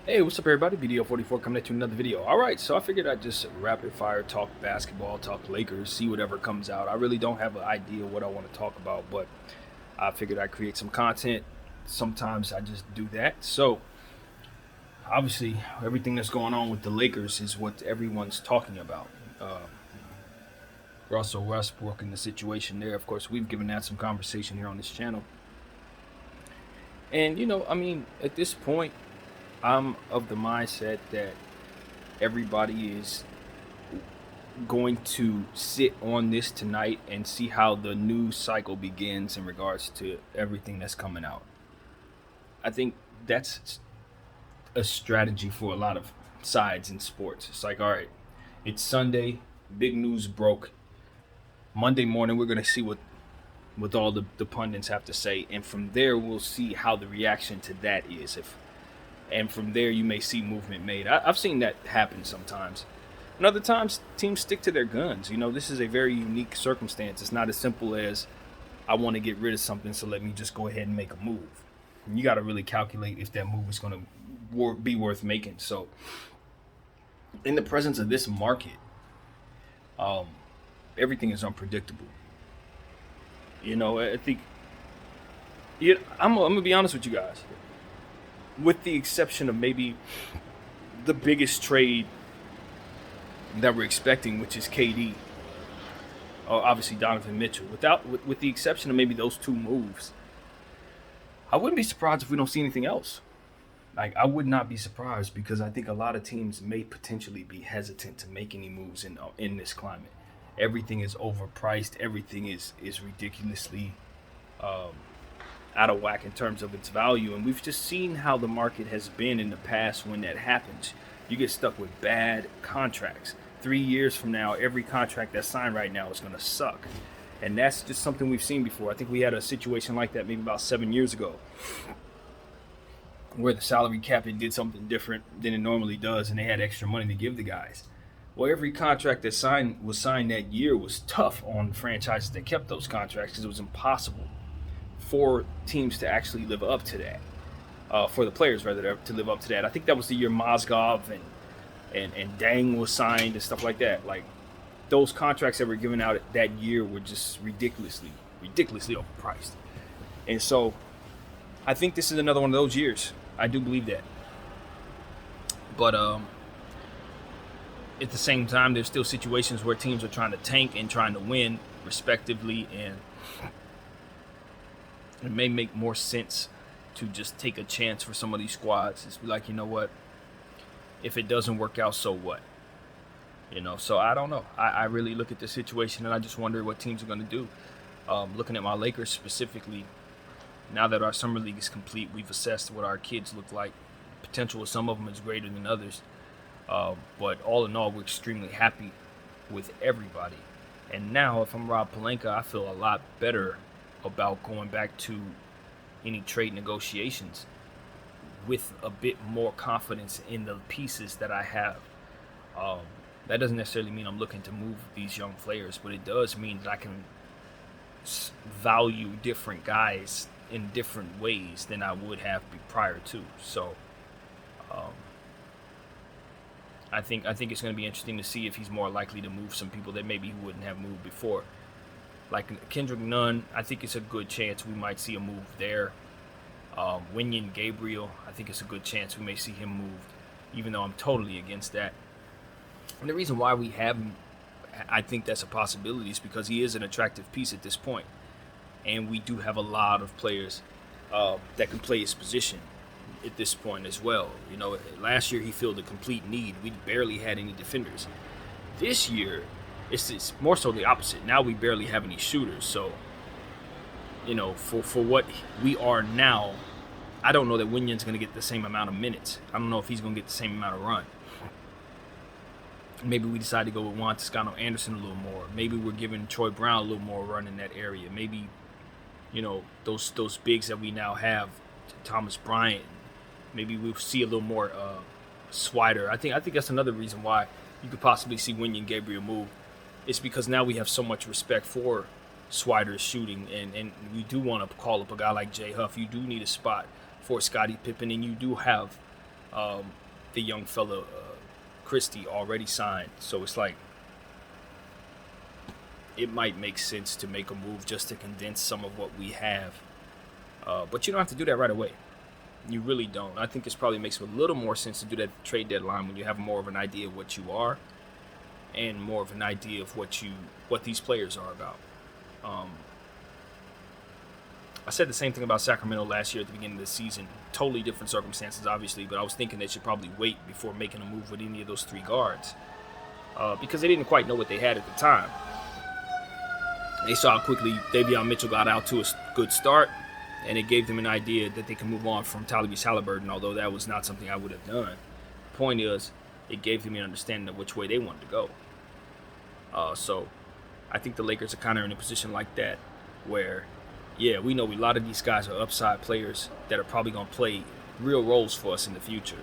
Hey, what's up, everybody? BDO44 coming at you another video. All right, so I figured I'd just rapid fire talk basketball, talk Lakers, see whatever comes out. I really don't have an idea what I want to talk about, but I figured I'd create some content. Sometimes I just do that. So, obviously, everything that's going on with the Lakers is what everyone's talking about. Uh, Russell Westbrook and the situation there. Of course, we've given that some conversation here on this channel. And, at this point, I'm of the mindset that everybody is going to sit on this tonight and see how the news cycle begins in regards to everything that's coming out. I think that's a strategy for a lot of sides in sports. It's like, all right, it's Sunday, big news broke. Monday morning, we're going to see what all the pundits have to say. And from there, we'll see how the reaction to that is. And from there, you may see movement made. I've seen that happen sometimes. And other times, teams stick to their guns. This is a very unique circumstance. It's not as simple as I want to get rid of something, so let me just go ahead and make a move. And you got to really calculate if that move is going to be worth making. So, in the presence of this market, everything is unpredictable. I think. I'm gonna be honest with you guys. With the exception of maybe the biggest trade that we're expecting, which is KD, or obviously Donovan Mitchell. With the exception of maybe those two moves, I wouldn't be surprised if we don't see anything else. Like, I would not be surprised, because I think a lot of teams may potentially be hesitant to make any moves in this climate. Everything is overpriced. Everything is ridiculously out of whack in terms of its value, and we've just seen how the market has been in the past when that happens. You get stuck with bad contracts. 3 years from now, every contract that's signed right now is going to suck, and that's just something we've seen before. I think we had a situation like that maybe about 7 years ago, where the salary cap did something different than it normally does, and they had extra money to give the guys. Well, every contract that was signed that year was tough on franchises that kept those contracts, because it was impossible for teams to actually live up to that, for the players rather to live up to that. I think that was the year Mozgov and Dang was signed and stuff like that. Like, those contracts that were given out that year were just ridiculously overpriced. And so I think this is another one of those years. I do believe that. But at the same time, there's still situations where teams are trying to tank and trying to win respectively, and it may make more sense to just take a chance for some of these squads. It's like, you know what? If it doesn't work out, so what? So I don't know. I really look at the situation and I just wonder what teams are going to do. Looking at my Lakers specifically, now that our summer league is complete, we've assessed what our kids look like. Potential of some of them is greater than others. But all in all, we're extremely happy with everybody. And now, if I'm Rob Pelinka, I feel a lot better about going back to any trade negotiations with a bit more confidence in the pieces that I have. That doesn't necessarily mean I'm looking to move these young players, but it does mean that I can value different guys in different ways than I would have prior to. So I think it's going to be interesting to see if he's more likely to move some people that maybe he wouldn't have moved before. Like Kendrick Nunn, I think it's a good chance we might see a move there. Wenyen Gabriel, I think it's a good chance we may see him moved, even though I'm totally against that. And the reason why we have him, I think that's a possibility, is because he is an attractive piece at this point. And we do have a lot of players that can play his position at this point as well. Last year he filled a complete need. We barely had any defenders. This year, it's more so the opposite. Now we barely have any shooters. So, for what we are now, I don't know that Wenyen's going to get the same amount of minutes. I don't know if he's going to get the same amount of run. Maybe we decide to go with Juan Toscano Anderson a little more. Maybe we're giving Troy Brown a little more run in that area. Maybe, those bigs that we now have, Thomas Bryant. Maybe we'll see a little more Swider. I think that's another reason why you could possibly see Wenyen Gabriel move. It's because now we have so much respect for Swider's shooting, and we do want to call up a guy like Jay Huff. You do need a spot for Scottie Pippen, and you do have The young fella Christie already signed, so it's like it might make sense to make a move just to condense some of what we have. But you don't have to do that right away. You really don't. I think it probably makes a little more sense to do that at the trade deadline when you have more of an idea of what you are and more of an idea of what these players are about. Um, I said the same thing about Sacramento last year at the beginning of the season. Totally different circumstances, obviously, but I was thinking they should probably wait before making a move with any of those three guards because they didn't quite know what they had at the time. They saw how quickly Davion Mitchell got out to a good start, and it gave them an idea that they can move on from Tyrese Halliburton, although that was not something I would have done. The point is, it gave them an understanding of which way they wanted to go. So I think the Lakers are kind of in a position like that where, yeah, we know a lot of these guys are upside players that are probably going to play real roles for us in the future.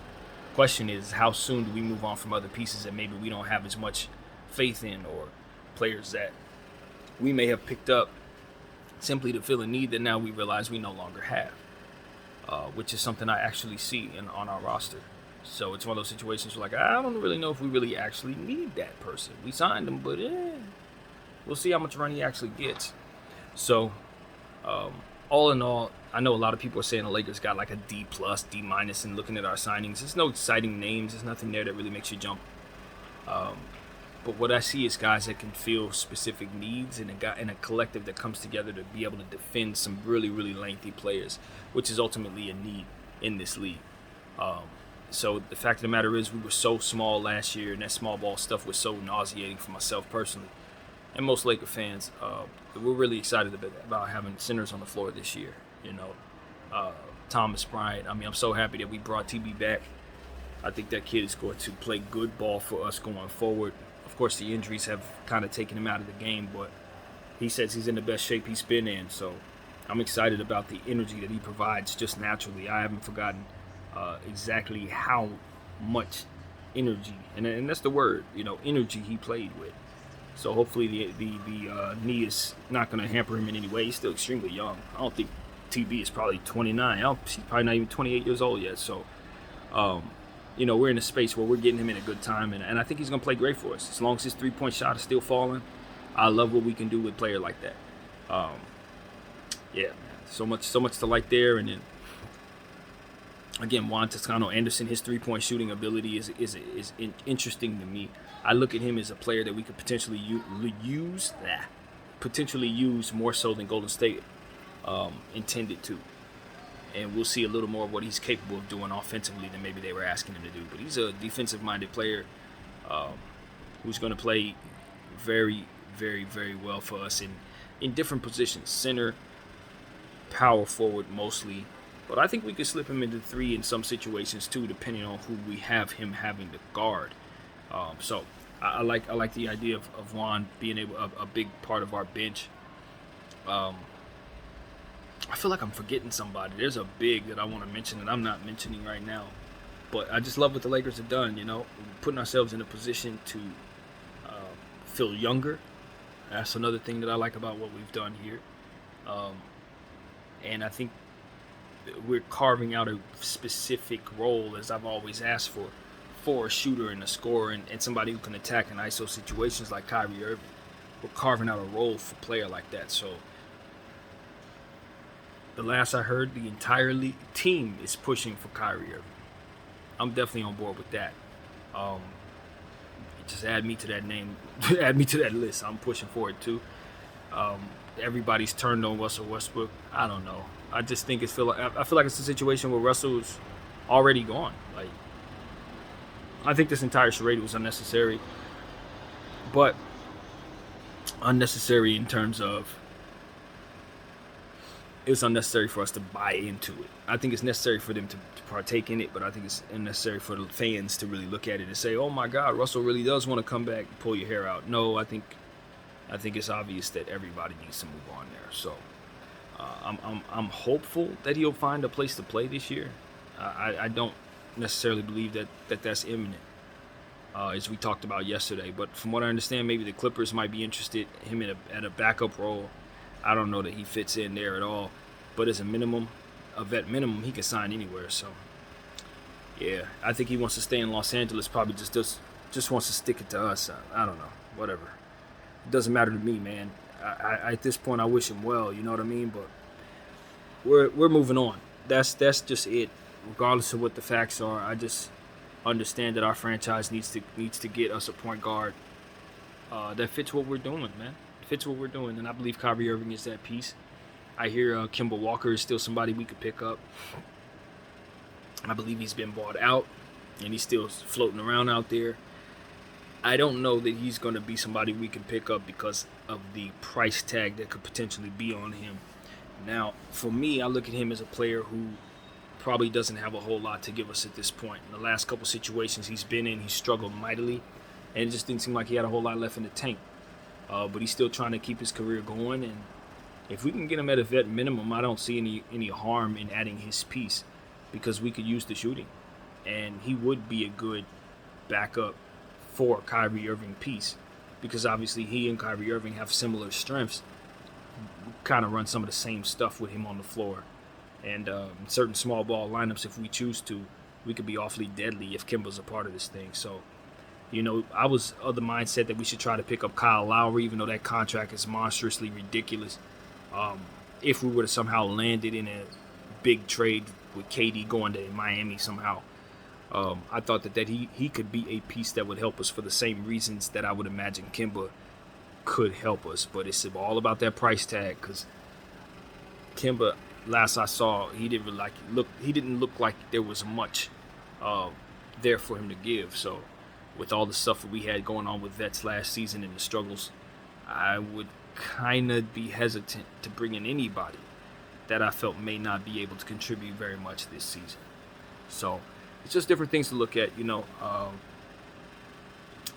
Question is, how soon do we move on from other pieces that maybe we don't have as much faith in, or players that we may have picked up simply to fill a need that now we realize we no longer have, which is something I actually see on our roster. So it's one of those situations where, like, I don't really know if we really actually need that person. We signed him, but we'll see how much run he actually gets. So all in all, I know a lot of people are saying the Lakers got like a D+, D-, and looking at our signings. There's no exciting names. There's nothing there that really makes you jump. But what I see is guys that can fill specific needs and a collective that comes together to be able to defend some really, really lengthy players, which is ultimately a need in this league. So the fact of the matter is we were so small last year, and that small ball stuff was so nauseating for myself personally and most Laker fans. We're really excited about having centers on the floor this year. Thomas Bryant. I mean, I'm so happy that we brought TB back. I think that kid is going to play good ball for us going forward. Of course, the injuries have kind of taken him out of the game, but he says he's in the best shape he's been in. So I'm excited about the energy that he provides just naturally. I haven't forgotten exactly how much energy, and that's the word, energy he played with. So hopefully the knee is not going to hamper him in any way. He's still extremely young. I don't think TB is probably 29. He's probably not even 28 years old yet. So, we're in a space where we're getting him in a good time, and I think he's going to play great for us. As long as his three-point shot is still falling, I love what we can do with a player like that. Yeah, man, so much to like there. And then again, Juan Toscano-Anderson, his three-point shooting ability is interesting to me. I look at him as a player that we could potentially use more so than Golden State intended to. And we'll see a little more of what he's capable of doing offensively than maybe they were asking him to do. But he's a defensive-minded player who's going to play very, very, very well for us in different positions. Center, power forward mostly. But I think we could slip him into three in some situations too, depending on who we have him having to guard. So I like the idea of Juan being a big part of our bench. I feel like I'm forgetting somebody. There's a big that I want to mention that I'm not mentioning right now. But I just love what the Lakers have done, putting ourselves in a position to feel younger. That's another thing that I like about what we've done here. And I think we're carving out a specific role, as I've always asked for a shooter and a scorer and somebody who can attack in ISO situations like Kyrie Irving. We're carving out a role for a player like that. So the last I heard, the entire team is pushing for Kyrie Irving. I'm definitely on board with that. Just add me to that name, add me to that list. I'm pushing for it too. Everybody's turned on Russell Westbrook. I don't know. I just think I feel like it's a situation where Russell's already gone. Like, I think this entire charade was unnecessary, but unnecessary in terms of it's unnecessary for us to buy into it. I think it's necessary for them to partake in it, but I think it's unnecessary for the fans to really look at it and say, "Oh my God, Russell really does want to come back and pull your hair out." No, I think it's obvious that everybody needs to move on there. So I'm hopeful that he'll find a place to play this year. I don't necessarily believe that's imminent, as we talked about yesterday. But from what I understand, maybe the Clippers might be interested in him at a backup role. I don't know that he fits in there at all. But as a vet minimum, he could sign anywhere. So Yeah, I think he wants to stay in Los Angeles. Probably just wants to stick it to us. I don't know. Whatever. It doesn't matter to me, man. At this point, I wish him well. You know what I mean? But we're moving on. That's just it. Regardless of what the facts are, I just understand that our franchise needs to get us a point guard that fits what we're doing, man. Fits what we're doing, and I believe Kyrie Irving is that piece. I hear Kemba Walker is still somebody we could pick up. I believe he's been bought out, and he's still floating around out there. I don't know that he's going to be somebody we can pick up because of the price tag that could potentially be on him. Now, for me, I look at him as a player who probably doesn't have a whole lot to give us at this point. In the last couple situations he's been in, he struggled mightily, and it just didn't seem like he had a whole lot left in the tank. But he's still trying to keep his career going, and if we can get him at a vet minimum, I don't see any harm in adding his piece because we could use the shooting, and he would be a good backup for Kyrie Irving piece because obviously he and Kyrie Irving have similar strengths. We kind of run some of the same stuff with him on the floor, and certain small ball lineups, if we choose to, we could be awfully deadly if Kimba's a part of this thing. So, I was of the mindset that we should try to pick up Kyle Lowry, even though that contract is monstrously ridiculous. If we were to somehow land it in a big trade with KD going to Miami somehow, I thought that he could be a piece that would help us for the same reasons that I would imagine Kimba could help us. But it's all about that price tag because Kimba, last I saw, he didn't look like there was much there for him to give. So with all the stuff that we had going on with vets last season and the struggles, I would kind of be hesitant to bring in anybody that I felt may not be able to contribute very much this season. So it's just different things to look at,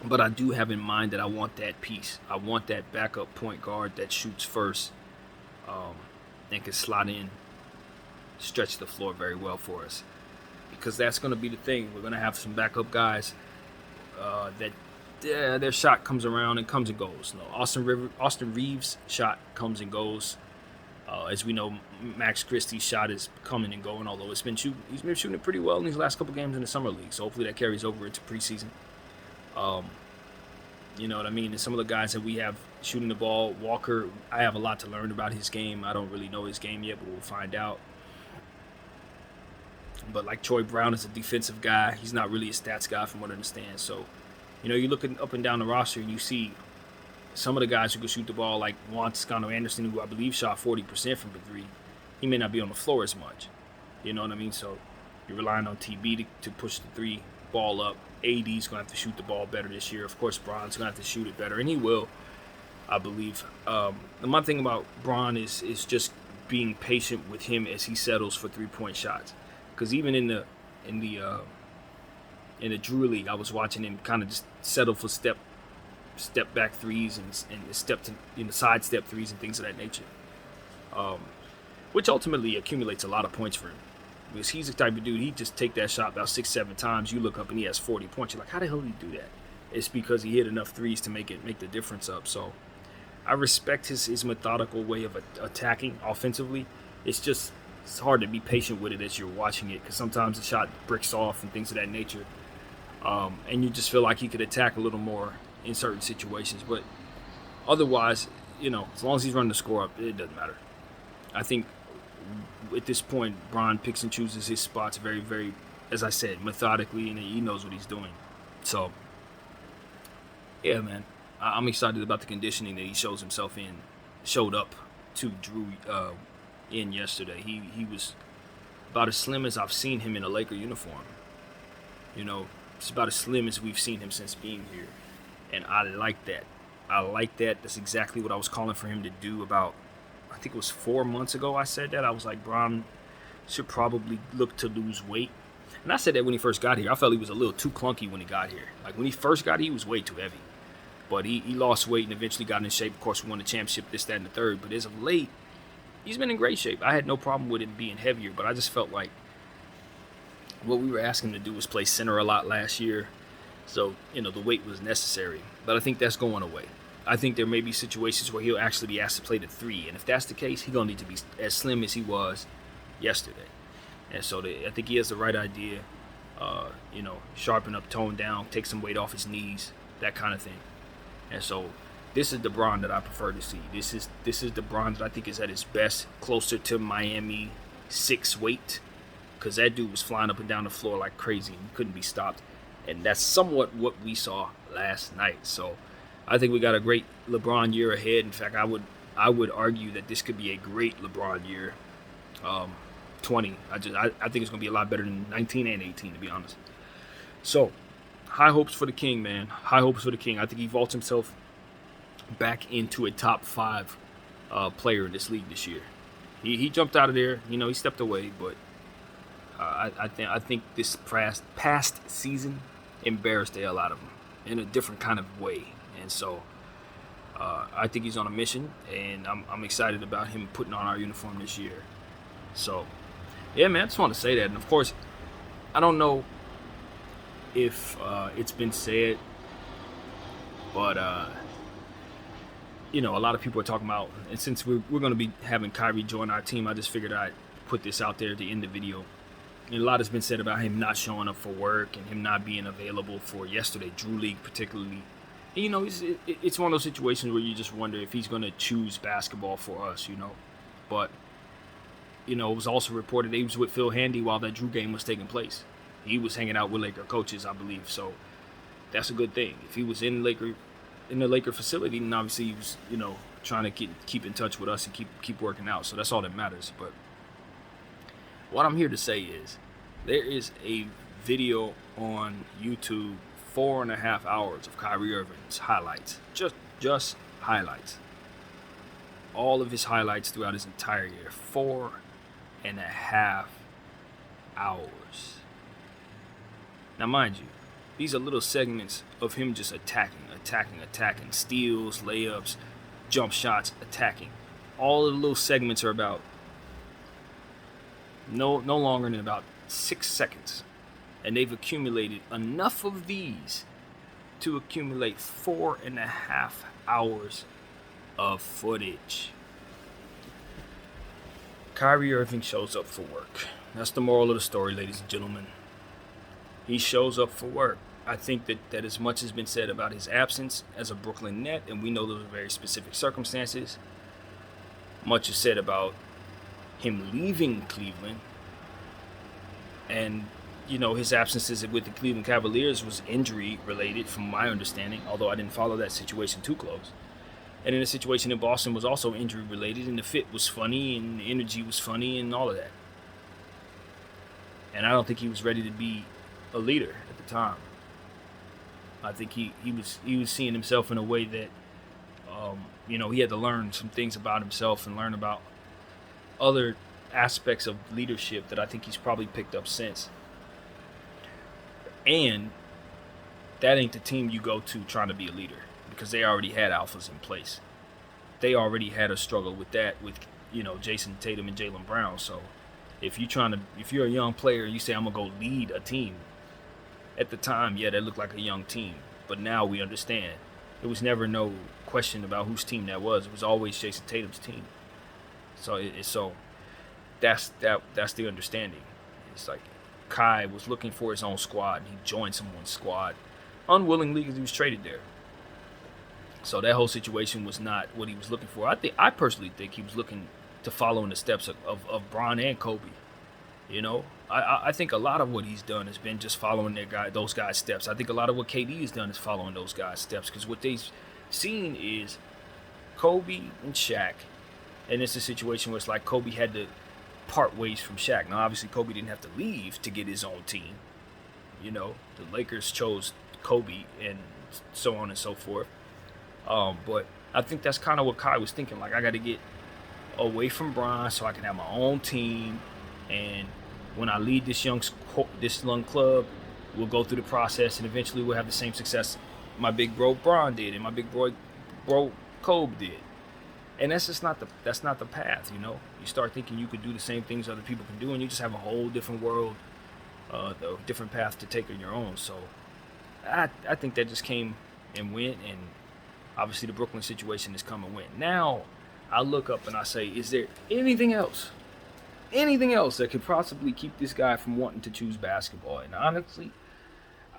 but I do have in mind that I want that piece. I want that backup point guard that shoots first and can slot in, stretch the floor very well for us. Because that's going to be the thing. We're going to have some backup guys that their shot comes around and comes and goes. Austin Reeves' shot comes and goes. As we know, Max Christie's shot is coming and going, although he's been shooting it pretty well in these last couple games in the summer league. So hopefully that carries over into preseason. You know what I mean? And some of the guys that we have shooting the ball, Walker, I have a lot to learn about his game. I don't really know his game yet, but we'll find out. But like Troy Brown is a defensive guy. He's not really a stats guy from what I understand. So, you're looking up and down the roster and you see some of the guys who can shoot the ball, like Juan Toscano Anderson, who I believe shot 40% from the three. He may not be on the floor as much. You know what I mean? So you're relying on TB to push the three ball up. AD's going to have to shoot the ball better this year. Of course, Bron's going to have to shoot it better, and he will, I believe. My thing about Bron is just being patient with him as he settles for three-point shots. Because even in the Drew League, I was watching him kind of just settle for step back threes and side step threes and things of that nature, which ultimately accumulates a lot of points for him. Because he's the type of dude, he just take that shot about 6-7 times. You look up and he has 40 points. You're like, how the hell did he do that? It's because he hit enough threes to make the difference up. So I respect his methodical way of attacking offensively. It's hard to be patient with it as you're watching it because sometimes the shot bricks off and things of that nature. And you just feel like he could attack a little more in certain situations. But otherwise, as long as he's running the score up, it doesn't matter. I think at this point, Bron picks and chooses his spots very, very, as I said, methodically, and he knows what he's doing. So, yeah, man, I'm excited about the conditioning that he showed up to Drew in yesterday. He was about as slim as I've seen him in a Laker uniform. It's about as slim as we've seen him since being here. And I like that. That's exactly what I was calling for him to do about, I think it was 4 months ago I said that. I was like, Bron should probably look to lose weight. And I said that when he first got here. I felt he was a little too clunky when he got here. Like when he first got here, he was way too heavy. But he lost weight and eventually got in shape. Of course, we won the championship, this, that, and the third. But as of late, he's been in great shape. I had no problem with him being heavier, but I just felt like what we were asking him to do was play center a lot last year. So, the weight was necessary. But I think that's going away. I think there may be situations where he'll actually be asked to play the three. And if that's the case, he's going to need to be as slim as he was yesterday. And so I think he has the right idea. sharpen up, tone down, take some weight off his knees, that kind of thing. And so this is the Bron that I prefer to see. This is the Bron that I think is at his best, closer to Miami 6 weight, because that dude was flying up and down the floor like crazy and couldn't be stopped. And that's somewhat what we saw last night. So I think we got a great LeBron year ahead. In fact, I would argue that this could be a great LeBron year. 20. I think it's gonna be a lot better than 19 and 18, to be honest. So high hopes for the King, man. High hopes for the King. I think he vaults himself back into a top 5 player in this league this year. He jumped out of there. He stepped away, but I think this past season embarrassed the hell out of him in a different kind of way. And so I think he's on a mission, and I'm excited about him putting on our uniform this year. So, yeah, man, I just want to say that. And, of course, I don't know if it's been said, but, a lot of people are talking about, and since we're going to be having Kyrie join our team, I just figured I'd put this out there at the end of the video. And a lot has been said about him not showing up for work and him not being available for yesterday, Drew League particularly. And, it's one of those situations where you just wonder if he's going to choose basketball for us, But, it was also reported that he was with Phil Handy while that Drew game was taking place. He was hanging out with Laker coaches, I believe. So that's a good thing. If he was in the Laker facility, then obviously he was, trying to keep in touch with us and keep working out. So that's all that matters. But what I'm here to say is there is a video on YouTube, 4.5 hours of Kyrie Irving's highlights. Just highlights. All of his highlights throughout his entire year. 4.5 hours. Now, mind you, these are little segments of him just attacking, steals, layups, jump shots, attacking. All of the little segments are about no longer than about 6 seconds. And they've accumulated enough of these to accumulate 4.5 hours of footage. Kyrie Irving shows up for work. That's the moral of the story, ladies and gentlemen. He shows up for work. I think that as much has been said about his absence as a Brooklyn Net, and we know those are very specific circumstances. Much is said about him leaving Cleveland. And, his absences with the Cleveland Cavaliers was injury related from my understanding, although I didn't follow that situation too close. And then the situation in Boston was also injury related, and the fit was funny, and the energy was funny, and all of that. And I don't think he was ready to be a leader at the time. I think he was seeing himself in a way that, he had to learn some things about himself and learn about other aspects of leadership that I think he's probably picked up since. And that ain't the team you go to trying to be a leader, because they already had alphas in place. They already had a struggle with that with, Jason Tatum and Jaylen Brown. So if you're a young player, you say, I'm going to go lead a team. At the time, yeah, that looked like a young team. But now we understand. There was never no question about whose team that was. It was always Jason Tatum's team. So that's the understanding. It's like Kai was looking for his own squad, and he joined someone's squad unwillingly because he was traded there. So that whole situation was not what he was looking for. I personally think he was looking to follow in the steps of Bron and Kobe. I think a lot of what he's done has been just following those guys' steps. I think a lot of what KD has done is following those guys' steps, because what they've seen is Kobe and Shaq, and it's a situation where it's like Kobe had to part ways from Shaq. Now, obviously, Kobe didn't have to leave to get his own team. The Lakers chose Kobe and so on and so forth. But I think that's kind of what Kai was thinking. Like, I got to get away from Bron so I can have my own team, and when I lead this young club, we'll go through the process, and eventually we'll have the same success my big bro Bron did and my big bro Kobe did. And that's just not the path. You start thinking you could do the same things other people can do, and you just have a whole different world, a different path to take on your own. So I think that just came and went, and obviously the Brooklyn situation has come and went. Now I look up and I say, is there anything else anything else that could possibly keep this guy from wanting to choose basketball. And honestly,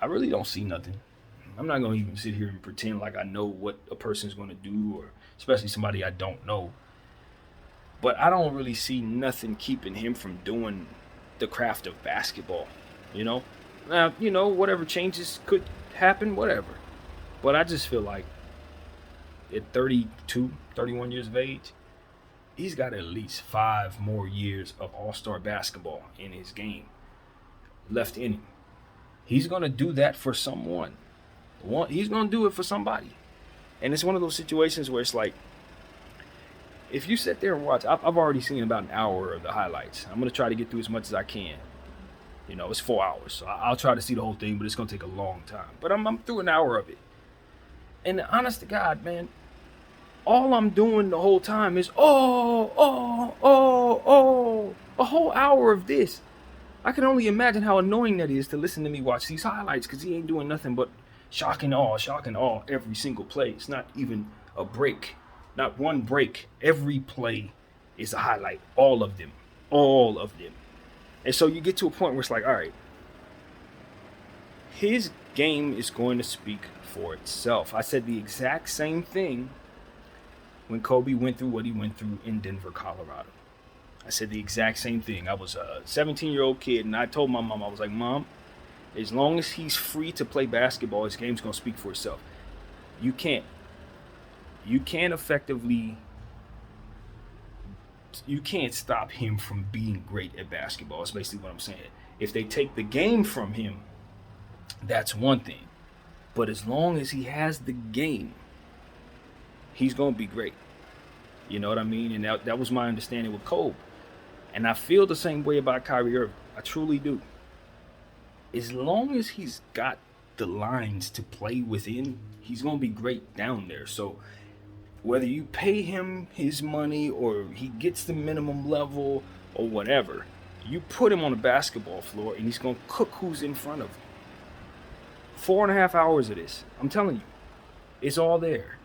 I really don't see nothing. I'm not going to even sit here and pretend like I know what a person's going to do, or especially somebody I don't know. But I don't really see nothing keeping him from doing the craft of basketball, you know? Now, whatever changes could happen, whatever. But I just feel like at 32, 31 years of age, he's got at least 5 more years of all-star basketball in his game left in him. He's going to do that for someone. He's going to do it for somebody. And it's one of those situations where it's like, if you sit there and watch, I've already seen about an hour of the highlights. I'm going to try to get through as much as I can. It's 4 hours, so I'll try to see the whole thing, but it's going to take a long time. But I'm through an hour of it. And honest to God, man, all I'm doing the whole time is, a whole hour of this. I can only imagine how annoying that is to listen to me watch these highlights, because he ain't doing nothing but shock and awe every single play. It's not even a break. Not one break. Every play is a highlight. All of them. And so you get to a point where it's like, all right, his game is going to speak for itself. I said the exact same thing when Kobe went through what he went through in Denver, Colorado. I said the exact same thing. I was a 17-year-old kid, and I told my mom, I was like, Mom, as long as he's free to play basketball, his game's going to speak for itself. You can't stop him from being great at basketball. That's basically what I'm saying. If they take the game from him, that's one thing. But as long as he has the game, he's going to be great. You know what I mean? And that was my understanding with Kobe. And I feel the same way about Kyrie Irving. I truly do. As long as he's got the lines to play within, he's going to be great down there. So whether you pay him his money or he gets the minimum level or whatever, you put him on the basketball floor and he's going to cook who's in front of him. 4.5 hours of this. I'm telling you, it's all there.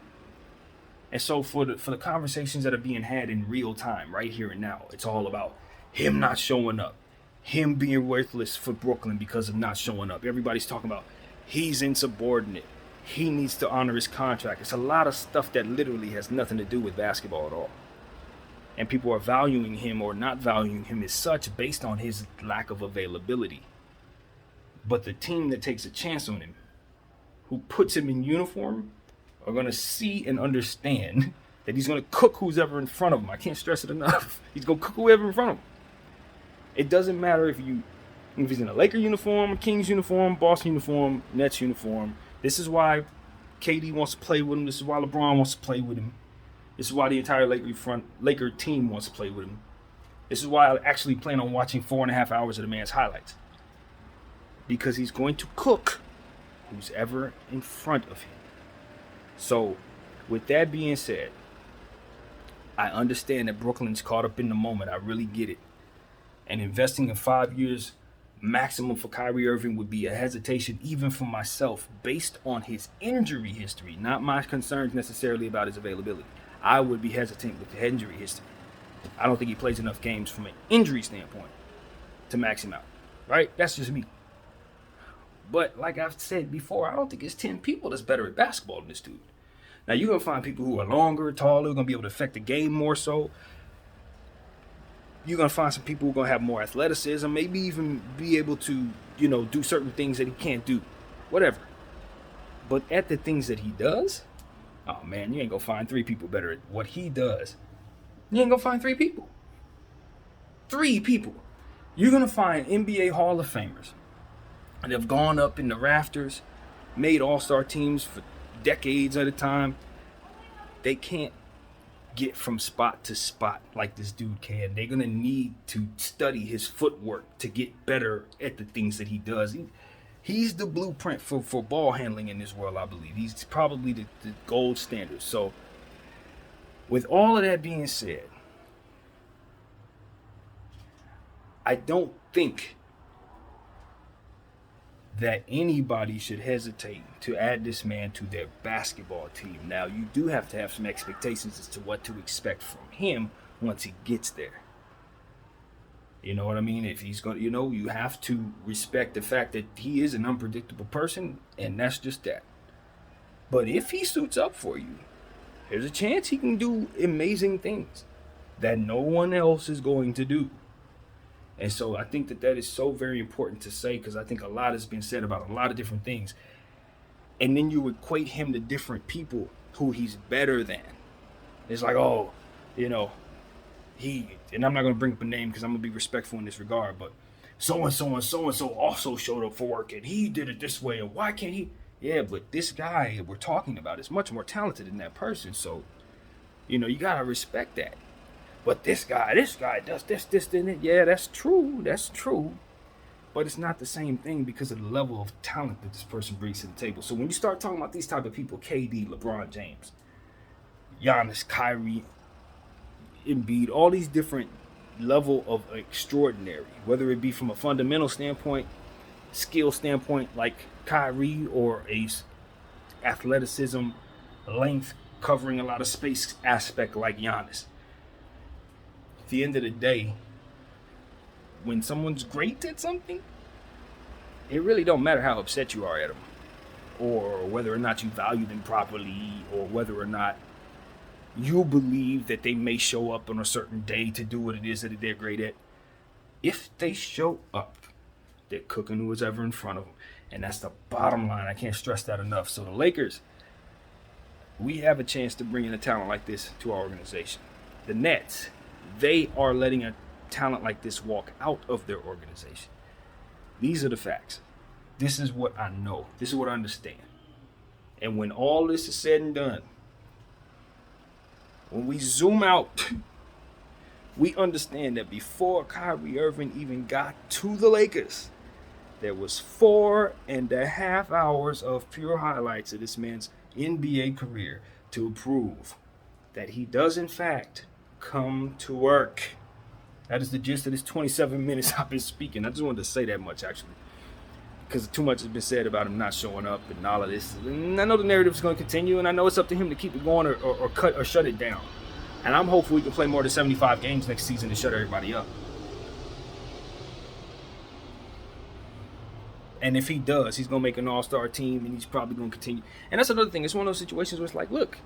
And so for the conversations that are being had in real time, right here and now, it's all about him not showing up, him being worthless for Brooklyn because of not showing up. Everybody's talking about he's insubordinate. He needs to honor his contract. It's a lot of stuff that literally has nothing to do with basketball at all. And people are valuing him or not valuing him as such based on his lack of availability. But the team that takes a chance on him, who puts him in uniform, are going to see and understand that he's going to cook who's ever in front of him. I can't stress it enough. He's going to cook whoever in front of him. It doesn't matter if he's in a Laker uniform, Kings uniform, Boston uniform, Nets uniform. This is why KD wants to play with him. This is why LeBron wants to play with him. This is why the entire Laker team wants to play with him. This is why I actually plan on watching 4.5 hours of the man's highlights. Because he's going to cook who's ever in front of him. So, with that being said, I understand that Brooklyn's caught up in the moment. I really get it. And investing in 5 years maximum for Kyrie Irving would be a hesitation even for myself based on his injury history, not my concerns necessarily about his availability. I would be hesitant with the injury history. I don't think he plays enough games from an injury standpoint to max him out, right? That's just me. But like I've said before, I don't think it's 10 people that's better at basketball than this dude. Now, you're going to find people who are longer, taller, going to be able to affect the game more so. You're going to find some people who are going to have more athleticism, maybe even be able to, do certain things that he can't do. Whatever. But at the things that he does, oh man, you ain't going to find 3 people better at what he does. You ain't going to find 3 people. 3 people. You're going to find NBA Hall of Famers. And they've gone up in the rafters, made all-star teams for decades at a time. They can't get from spot to spot like this dude can. They're going to need to study his footwork to get better at the things that he does. He's the blueprint for ball handling in this world, I believe. He's probably the gold standard. So, with all of that being said, I don't think that anybody should hesitate to add this man to their basketball team. Now, you do have to have some expectations as to what to expect from him once he gets there. You know what I mean? If he's going to, you have to respect the fact that he is an unpredictable person, and that's just that. But if he suits up for you, there's a chance he can do amazing things that no one else is going to do. And so I think that is so very important to say, because I think a lot has been said about a lot of different things. And then you equate him to different people who he's better than. It's like, oh, and I'm not going to bring up a name because I'm going to be respectful in this regard, but so-and-so and so-and-so also showed up for work and he did it this way, and why can't he? Yeah, but this guy we're talking about is much more talented than that person. So, you got to respect that. But this guy does this, and it. Yeah, that's true. But it's not the same thing because of the level of talent that this person brings to the table. So when you start talking about these type of people, KD, LeBron James, Giannis, Kyrie, Embiid, all these different level of extraordinary, whether it be from a fundamental standpoint, skill standpoint like Kyrie, or a athleticism, length, covering a lot of space aspect like Giannis. At the end of the day, when someone's great at something, it really don't matter how upset you are at them, or whether or not you value them properly, or whether or not you believe that they may show up on a certain day to do what it is that they're great at. If they show up, they're cooking who's ever in front of them. And that's the bottom line. I can't stress that enough. So the Lakers, we have a chance to bring in a talent like this to our organization. The Nets, they are letting a talent like this walk out of their organization. These are the facts. This is what I know. This is what I understand. And when all this is said and done, when we zoom out, we understand that before Kyrie Irving even got to the Lakers, there was 4.5 hours of pure highlights of this man's NBA career to prove that he does, in fact, come to work. That is the gist of this 27 minutes I've been speaking. I just wanted to say that much, actually, because too much has been said about him not showing up and all of this. And I know the narrative is going to continue, and I know it's up to him to keep it going or cut or shut it down. And I'm hopeful we can play more than 75 games next season to shut everybody up. And if he does, he's going to make an all-star team, and he's probably going to continue. And that's another thing. It's one of those situations where it's like, look,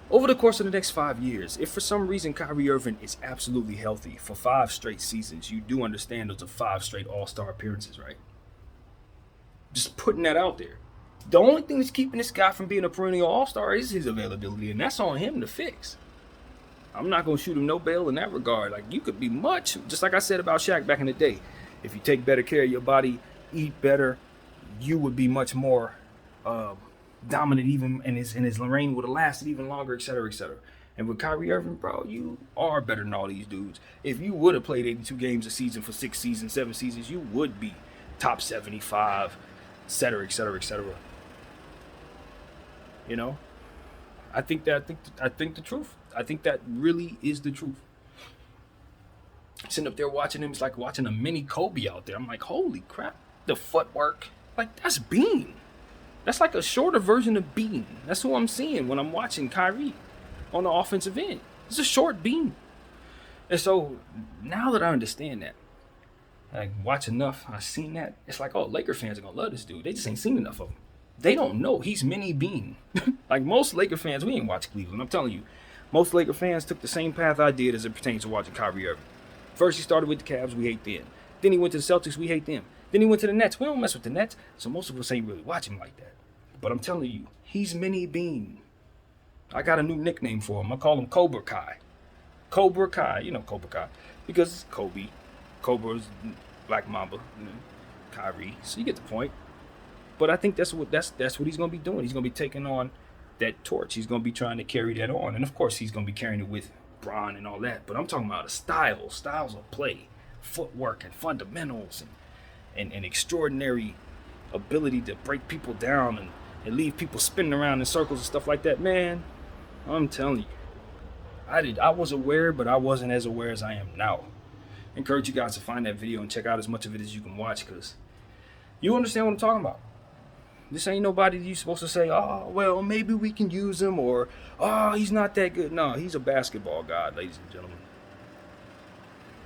over the course of the next 5 years, if for some reason Kyrie Irving is absolutely healthy for 5 straight seasons, you do understand those are 5 straight all-star appearances, right? Just putting that out there. The only thing that's keeping this guy from being a perennial all-star is his availability, and that's on him to fix. I'm not going to shoot him no bail in that regard. Like, you could be much, just like I said about Shaq back in the day. If you take better care of your body, eat better, you would be much more dominant, even, and his reign would have lasted even longer, et cetera, et cetera. And with Kyrie Irving, bro, you are better than all these dudes. If you would have played 82 games a season for 6 seasons, 7 seasons, you would be top 75, et cetera, et cetera, et cetera. You know, I think the truth. I think that really is the truth. Sitting up there watching him, it's like watching a mini Kobe out there. I'm like, holy crap, the footwork, like that's Bean. That's like a shorter version of Bean. That's who I'm seeing when I'm watching Kyrie on the offensive end. It's a short Bean. And so now that I understand that, I watch enough, I've seen that, it's like, oh, Laker fans are gonna love this dude. They just ain't seen enough of him. They don't know he's mini Bean. Like most Laker fans, we ain't watch Cleveland. I'm telling you, most Laker fans took the same path I did as it pertains to watching Kyrie Irving. First, he started with the Cavs, we hate them. Then he went to the Celtics, we hate them. Then he went to the Nets, we don't mess with the Nets. So most of us ain't really watching like that. But I'm telling you, he's mini Bean. I got a new nickname for him. I call him Cobra Kai. Cobra Kai, you know Cobra Kai, because it's Kobe. Cobra's Black Mamba, Kyrie. So you get the point. But I think that's what he's gonna be doing. He's gonna be taking on that torch. He's gonna be trying to carry that on, and of course he's gonna be carrying it with Bron and all that. But I'm talking about a styles of play, footwork and fundamentals, and extraordinary ability to break people down and leave people spinning around in circles and stuff like that. Man, I'm telling you, I was aware, but I wasn't as aware as I am now. I encourage you guys to find that video and check out as much of it as you can watch, because you understand what I'm talking about. This ain't nobody that you're supposed to say, oh, well, maybe we can use him, or, oh, he's not that good. No, he's a basketball god, ladies and gentlemen.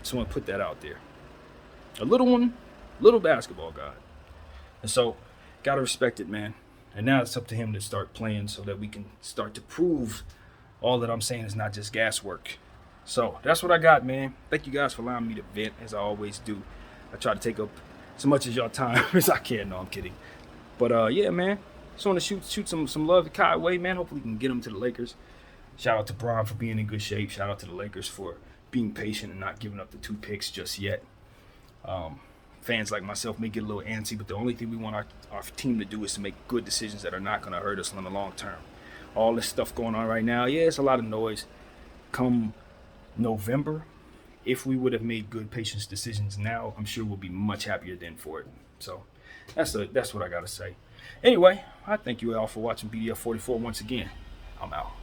Just want to put that out there. A little one, little basketball god. And so, gotta respect it, man. And now it's up to him to start playing so that we can start to prove all that I'm saying is not just gas work. So that's what I got, man. Thank you guys for allowing me to vent, as I always do. I try to take up as much of your time as I can. No, I'm kidding. But yeah, man. Just want to shoot some love to Kai Wade, man. Hopefully we can get him to the Lakers. Shout out to Bron for being in good shape. Shout out to the Lakers for being patient and not giving up the 2 picks just yet. Fans like myself may get a little antsy, but the only thing we want our team to do is to make good decisions that are not going to hurt us in the long term. All this stuff going on right now, yeah, it's a lot of noise. Come November, if we would have made good patience decisions now, I'm sure we'll be much happier then for it. So that's what I got to say. Anyway, I thank you all for watching BDF 44 once again. I'm out.